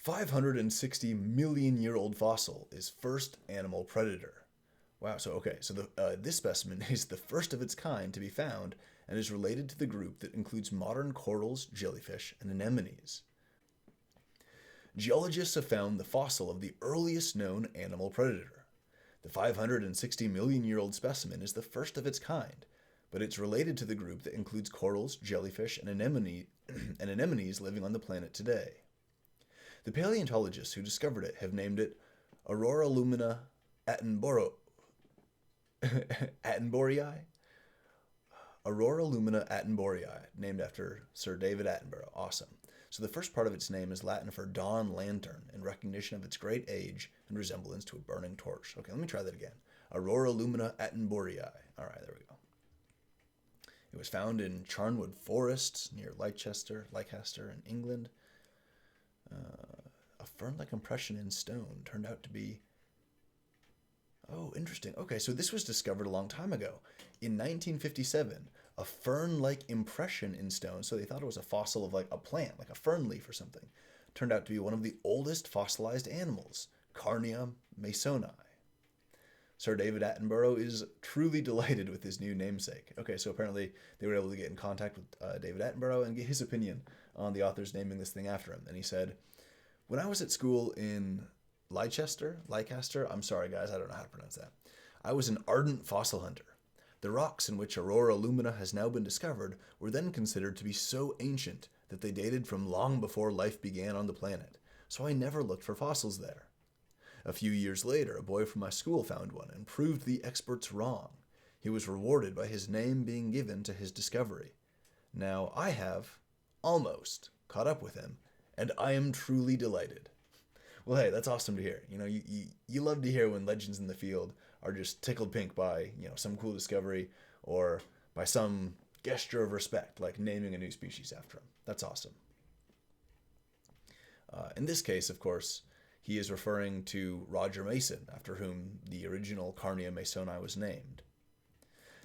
560 million year old fossil is first animal predator. Wow, so this specimen is the first of its kind to be found and is related to the group that includes modern corals, jellyfish, and anemones. Geologists have found the fossil of the earliest known animal predator. The 560 million year old specimen is the first of its kind, but it's related to the group that includes corals, jellyfish, and anemones living on the planet today. The paleontologists who discovered it have named it Aurora lumina attenborii. Aurora lumina attenborii, named after Sir David Attenborough. Awesome. So the first part of its name is Latin for dawn lantern, in recognition of its great age and resemblance to a burning torch. Okay, let me try that again. Aurora lumina attenborii. All right, there we go. It was found in Charnwood Forest near Leicester in England. A fern-like impression in stone turned out to be... Oh, interesting. Okay, so this was discovered a long time ago. In 1957, a fern-like impression in stone, so they thought it was a fossil of like a plant, like a fern leaf or something, turned out to be one of the oldest fossilized animals, Carnea masoni. Sir David Attenborough is truly delighted with his new namesake. Okay, so apparently they were able to get in contact with David Attenborough and get his opinion on the authors naming this thing after him. And he said, "When I was at school in Leicester, I'm sorry guys, I don't know how to pronounce that. I was an ardent fossil hunter. The rocks in which Aurora lumina has now been discovered were then considered to be so ancient that they dated from long before life began on the planet, so I never looked for fossils there. A few years later, a boy from my school found one and proved the experts wrong. He was rewarded by his name being given to his discovery. Now I have, almost, caught up with him, and I am truly delighted." Well, hey, that's awesome to hear. You know, you love to hear when legends in the field are just tickled pink by, some cool discovery or by some gesture of respect, like naming a new species after him. That's awesome. In this case, of course, he is referring to Roger Mason, after whom the original Carnea masoni was named.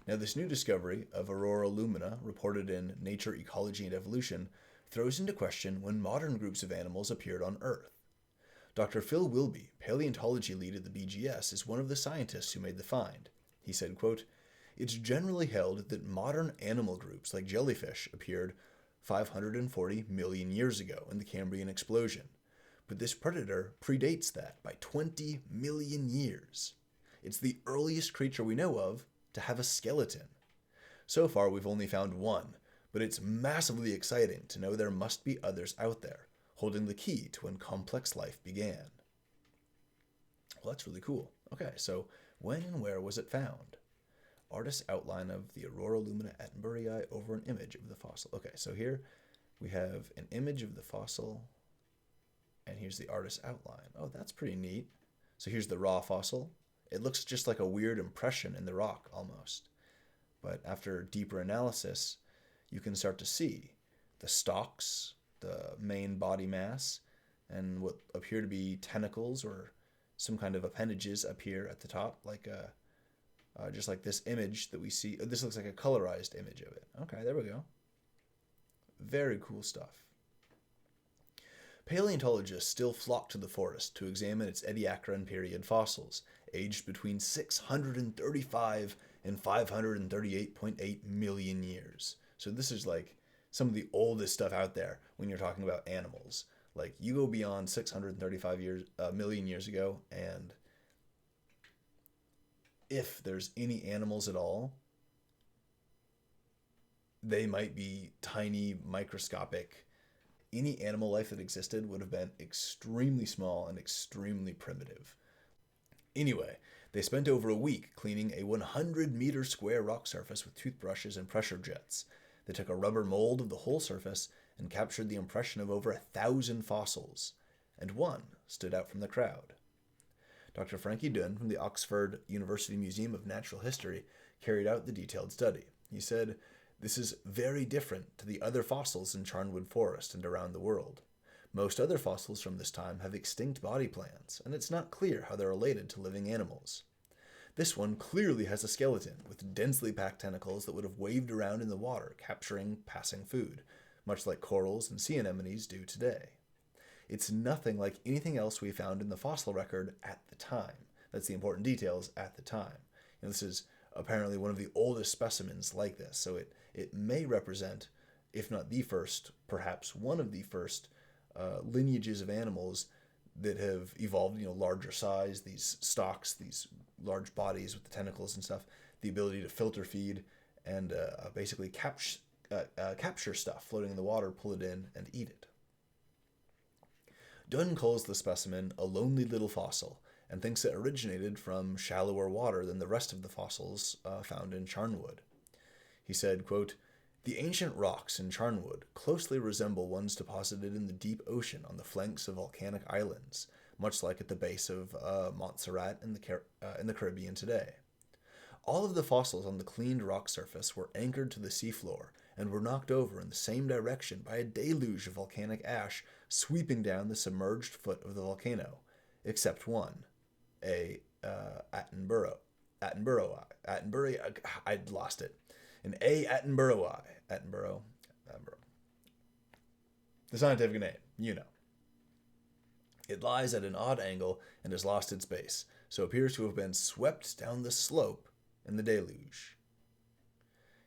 Now, this new discovery of Aurora lumina, reported in Nature, Ecology, and Evolution, throws into question when modern groups of animals appeared on Earth. Dr. Phil Wilby, paleontology lead at the BGS, is one of the scientists who made the find. He said, quote, "It's generally held that modern animal groups like jellyfish appeared 540 million years ago in the Cambrian explosion. But this predator predates that by 20 million years. It's the earliest creature we know of to have a skeleton. So far we've only found one, but it's massively exciting to know there must be others out there, holding the key to when complex life began." Well, that's really cool. Okay, so when and where was it found? Artist's outline of the Aurora lumina attenborii over an image of the fossil. Okay, so here we have an image of the fossil, and here's the artist's outline. Oh, that's pretty neat. So here's the raw fossil. It looks just like a weird impression in the rock, almost. But after deeper analysis, you can start to see the stalks, the main body mass, and what appear to be tentacles or some kind of appendages appear at the top, like just like this image that we see. This looks like a colorized image of it. Okay, there we go. Very cool stuff. Paleontologists still flock to the forest to examine its Ediacaran period fossils, aged between 635 and 538.8 million years. So this is like some of the oldest stuff out there when you're talking about animals. Like, you go beyond 635 million years ago, and if there's any animals at all, they might be tiny, microscopic. Any animal life that existed would have been extremely small and extremely primitive. Anyway, they spent over a week cleaning a 100-meter square rock surface with toothbrushes and pressure jets. They took a rubber mold of the whole surface and captured the impression of over 1,000 fossils, and one stood out from the crowd. Dr. Frankie Dunn from the Oxford University Museum of Natural History carried out the detailed study. He said, "This is very different to the other fossils in Charnwood Forest and around the world. Most other fossils from this time have extinct body plans, and it's not clear how they're related to living animals. This one clearly has a skeleton with densely packed tentacles that would have waved around in the water, capturing passing food, much like corals and sea anemones do today. It's nothing like anything else we found in the fossil record at the time. That's the important details at the time. This is apparently one of the oldest specimens like this, so it may represent, if not the first, perhaps one of the first lineages of animals that have evolved, larger size, these stalks, these large bodies with the tentacles and stuff, the ability to filter feed and basically capture stuff floating in the water, pull it in, and eat it. Dunn calls the specimen a lonely little fossil and thinks it originated from shallower water than the rest of the fossils found in Charnwood. He said, quote, "The ancient rocks in Charnwood closely resemble ones deposited in the deep ocean on the flanks of volcanic islands, much like at the base of Montserrat in the Caribbean today. All of the fossils on the cleaned rock surface were anchored to the seafloor and were knocked over in the same direction by a deluge of volcanic ash sweeping down the submerged foot of the volcano, except one, Attenborough. I'd lost it. An Attenborough. The scientific name, It lies at an odd angle and has lost its base, so appears to have been swept down the slope in the deluge."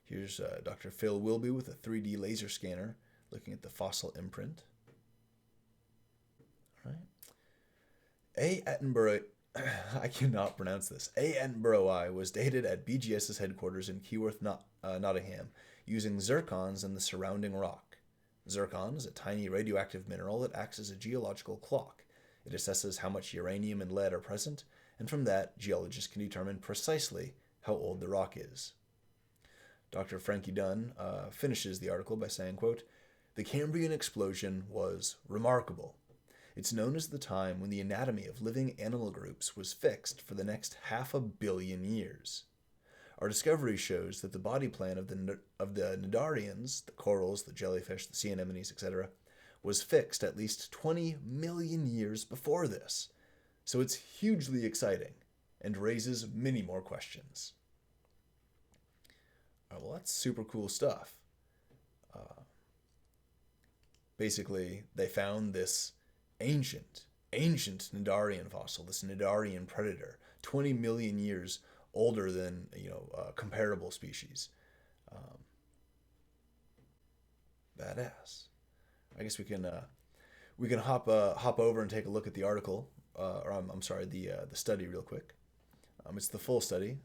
Here's Dr. Phil Wilby with a 3D laser scanner looking at the fossil imprint. All right. Attenborough, I cannot pronounce this. Attenborough was dated at BGS's headquarters in Keyworth, Nottingham, using zircons and the surrounding rock. Zircon is a tiny radioactive mineral that acts as a geological clock. It assesses how much uranium and lead are present, and from that, geologists can determine precisely how old the rock is. Dr. Frankie Dunn finishes the article by saying, quote, "The Cambrian explosion was remarkable. It's known as the time when the anatomy of living animal groups was fixed for the next 500 million years. Our discovery shows that the body plan of the Nadarians, the corals, the jellyfish, the sea anemones, etc., was fixed at least 20 million years before this. So it's hugely exciting and raises many more questions." Well, that's super cool stuff. Basically, they found this ancient Nadarian fossil, this Nadarian predator, 20 million years older than comparable species. Badass. I guess we can hop over and take a look at the article, the study real quick. It's the full study,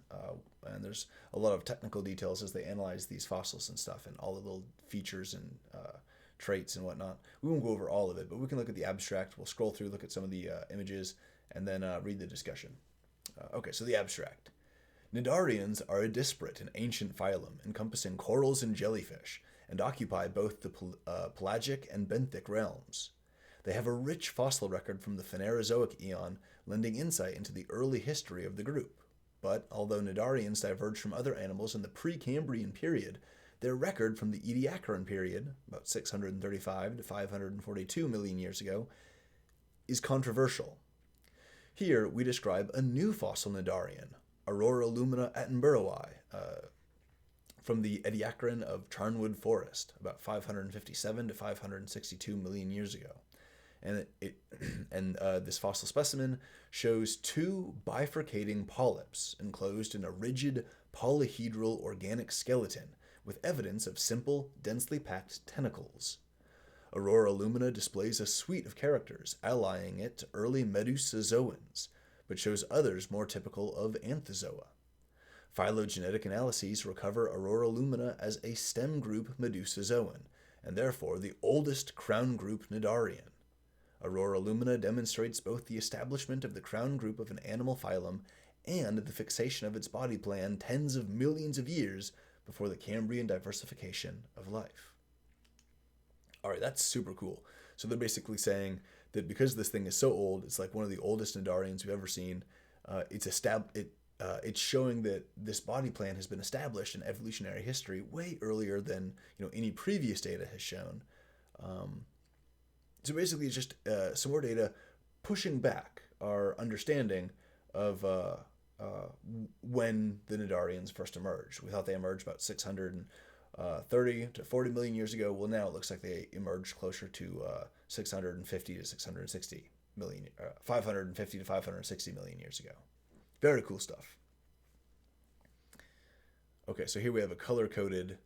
and there's a lot of technical details as they analyze these fossils and stuff, and all the little features and traits and whatnot. We won't go over all of it, but we can look at the abstract. We'll scroll through, look at some of the images, and then read the discussion. Okay, so the abstract. Nadarians are a disparate and ancient phylum encompassing corals and jellyfish, and occupy both the pelagic and benthic realms. They have a rich fossil record from the Phanerozoic eon, lending insight into the early history of the group. But although Nadarians diverged from other animals in the Precambrian period, their record from the Ediacaran period, about 635 to 542 million years ago, is controversial. Here we describe a new fossil Nadarian, Aurora lumina Attenboroughi, from the Ediacaran of Charnwood Forest, about 557 to 562 million years ago. And this fossil specimen shows two bifurcating polyps enclosed in a rigid polyhedral organic skeleton with evidence of simple, densely packed tentacles. Aurora lumina displays a suite of characters allying it to early Medusozoans, but shows others more typical of Anthozoa. Phylogenetic analyses recover Aurora lumina as a stem group Medusozoan, and therefore the oldest crown group Nadarian. Aurora lumina demonstrates both the establishment of the crown group of an animal phylum and the fixation of its body plan tens of millions of years before the Cambrian diversification of life. All right, that's super cool. So they're basically saying that because this thing is so old, it's like one of the oldest Nadarians we've ever seen. It's showing that this body plan has been established in evolutionary history way earlier than any previous data has shown. So basically, it's just some more data pushing back our understanding of when the Nadarians first emerged. We thought they emerged about 600 30 to 40 million years ago. Well, now it looks like they emerged closer to 650 to 660 million, 550 to 560 million years ago. Very cool stuff. Okay, so here we have a color-coded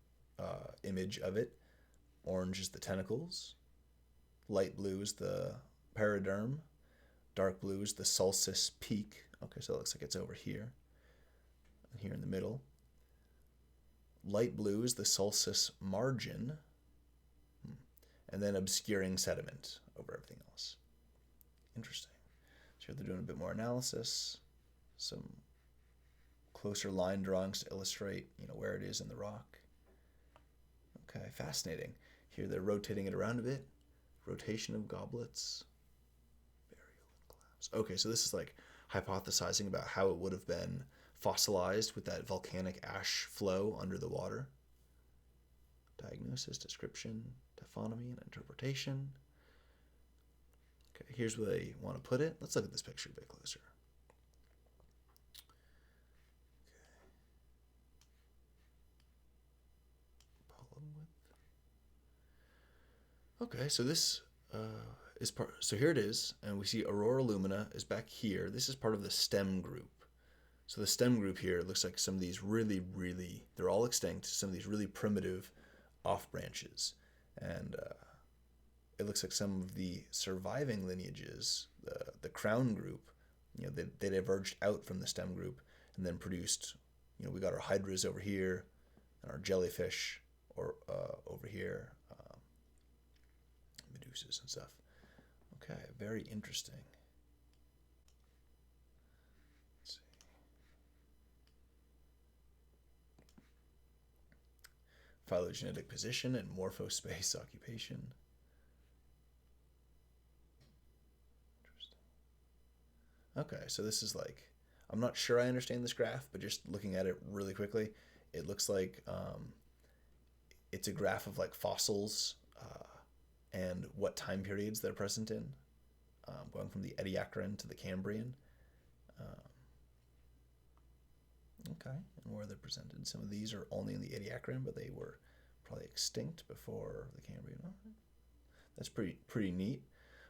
image of it. Orange is the tentacles. Light blue is the paraderm. Dark blue is the sulcus peak. Okay, so it looks like it's over here. And here in the middle. Light blue is the sulcus margin. And then obscuring sediment over everything else. Interesting. So here they're doing a bit more analysis. Some closer line drawings to illustrate, where it is in the rock. Okay, fascinating. Here they're rotating it around a bit. Rotation of goblets. Burial and collapse. Okay, so this is like hypothesizing about how it would have been fossilized with that volcanic ash flow under the water. Diagnosis, description, taphonomy, and interpretation. Okay, here's where they want to put it. Let's look at this picture a bit closer. Okay, so this is part. So here it is, and we see Aurora Lumina is back here. This is part of the stem group. So the stem group here looks like some of these really, they're all extinct. Some of these really primitive off branches, and it looks like some of the surviving lineages, the crown group, they diverged out from the stem group and then produced. We got our hydras over here, and our jellyfish over here. Medusas and stuff. Okay, very interesting. Let's see. Phylogenetic position and morphospace occupation. Interesting. Okay, so this is like, I'm not sure I understand this graph, but just looking at it really quickly, it looks like it's a graph of like fossils and what time periods they're present in, going from the Ediacaran to the Cambrian. Okay, and where they're presented. Some of these are only in the Ediacaran, but they were probably extinct before the Cambrian. All right. That's pretty neat.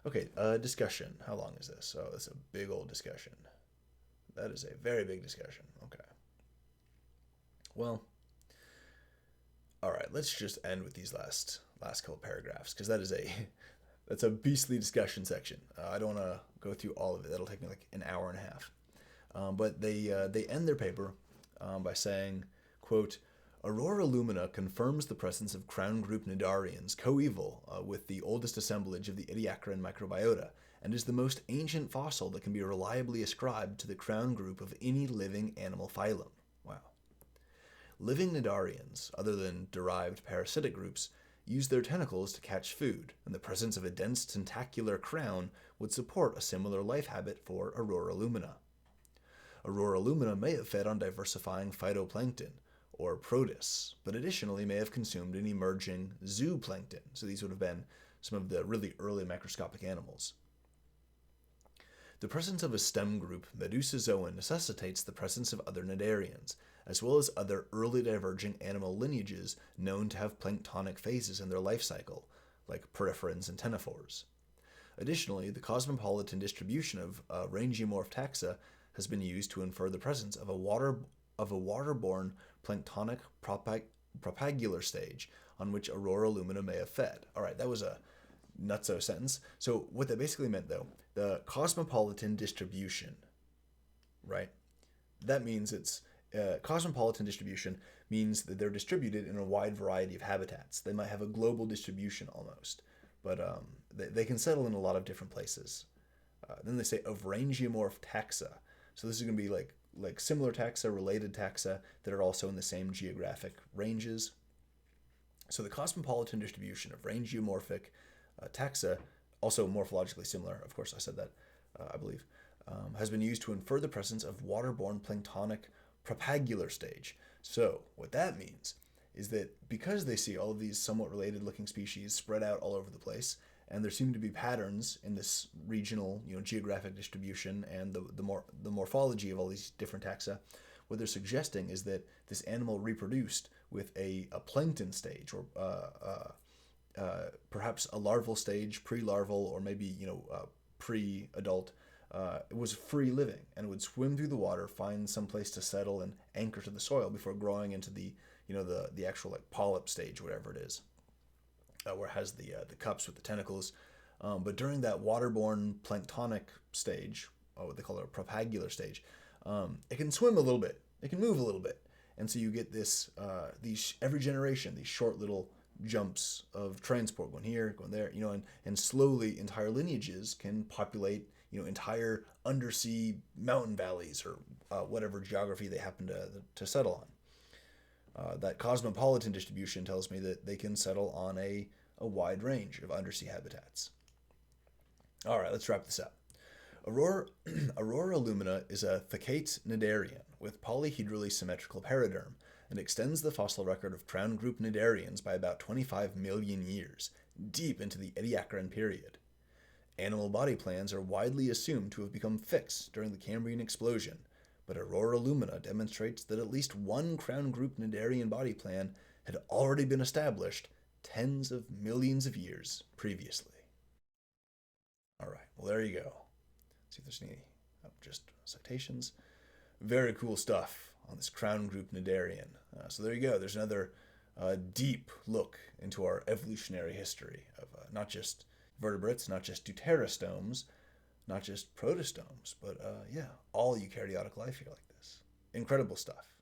Okay, discussion. How long is this? Oh, it's a big old discussion. That is a very big discussion. Okay. Well, all right, let's just end with these last couple paragraphs, because that's a beastly discussion section. I don't want to go through all of it. That'll take me like an hour and a half. But they end their paper by saying, quote, Aurora Lumina confirms the presence of crown group Nadarians coeval with the oldest assemblage of the Ediacaran microbiota, and is the most ancient fossil that can be reliably ascribed to the crown group of any living animal phylum. Wow. Living Nadarians, other than derived parasitic groups, use their tentacles to catch food, and the presence of a dense tentacular crown would support a similar life habit for Aurora Lumina. Aurora Lumina may have fed on diversifying phytoplankton, or protists, but additionally may have consumed an emerging zooplankton. So these would have been some of the really early microscopic animals. The presence of a stem group Medusazoan necessitates the presence of other Nadarians, as well as other early diverging animal lineages known to have planktonic phases in their life cycle, like poriferans and ctenophores. Additionally, the cosmopolitan distribution of rangiomorph taxa has been used to infer the presence of a waterborne planktonic propagular stage on which Aurora Lumina may have fed. All right, that was a nutso sentence. So what that basically meant, though, the cosmopolitan distribution, right? That means it's cosmopolitan distribution means that they're distributed in a wide variety of habitats. They might have a global distribution almost, but they can settle in a lot of different places. Then they say of rangiomorph taxa. So this is going to be like similar taxa, related taxa that are also in the same geographic ranges. So the cosmopolitan distribution of rangiomorphic taxa, also morphologically similar, of course I said that, I believe, has been used to infer the presence of waterborne planktonic propagular stage. So what that means is that because they see all of these somewhat related looking species spread out all over the place, and there seem to be patterns in this regional, geographic distribution and the morphology of all these different taxa, what they're suggesting is that this animal reproduced with a plankton stage, or perhaps a larval stage, pre-larval, or maybe pre-adult. It was free living and would swim through the water, find some place to settle and anchor to the soil before growing into the actual like polyp stage, whatever it is, where it has the cups with the tentacles. But during that waterborne planktonic stage, what they call it a propagular stage, it can swim a little bit, it can move a little bit, and so you get these every generation, these short little jumps of transport, going here, going there, and slowly entire lineages can populate entire undersea mountain valleys, or whatever geography they happen to settle on. That cosmopolitan distribution tells me that they can settle on a wide range of undersea habitats. All right, let's wrap this up. Aurora lumina is a thecate Nadarian with polyhedrally symmetrical paraderm and extends the fossil record of crown group Nadarians by about 25 million years, deep into the Ediacaran period. Animal body plans are widely assumed to have become fixed during the Cambrian explosion, but Aurora lumina demonstrates that at least one crown group Nadarian body plan had already been established tens of millions of years previously. All right, well, there you go. See if there's any just citations. Very cool stuff on this crown group Nadarian. So there you go. There's another deep look into our evolutionary history of not just vertebrates, not just deuterostomes, not just protostomes, but all eukaryotic life here like this. Incredible stuff.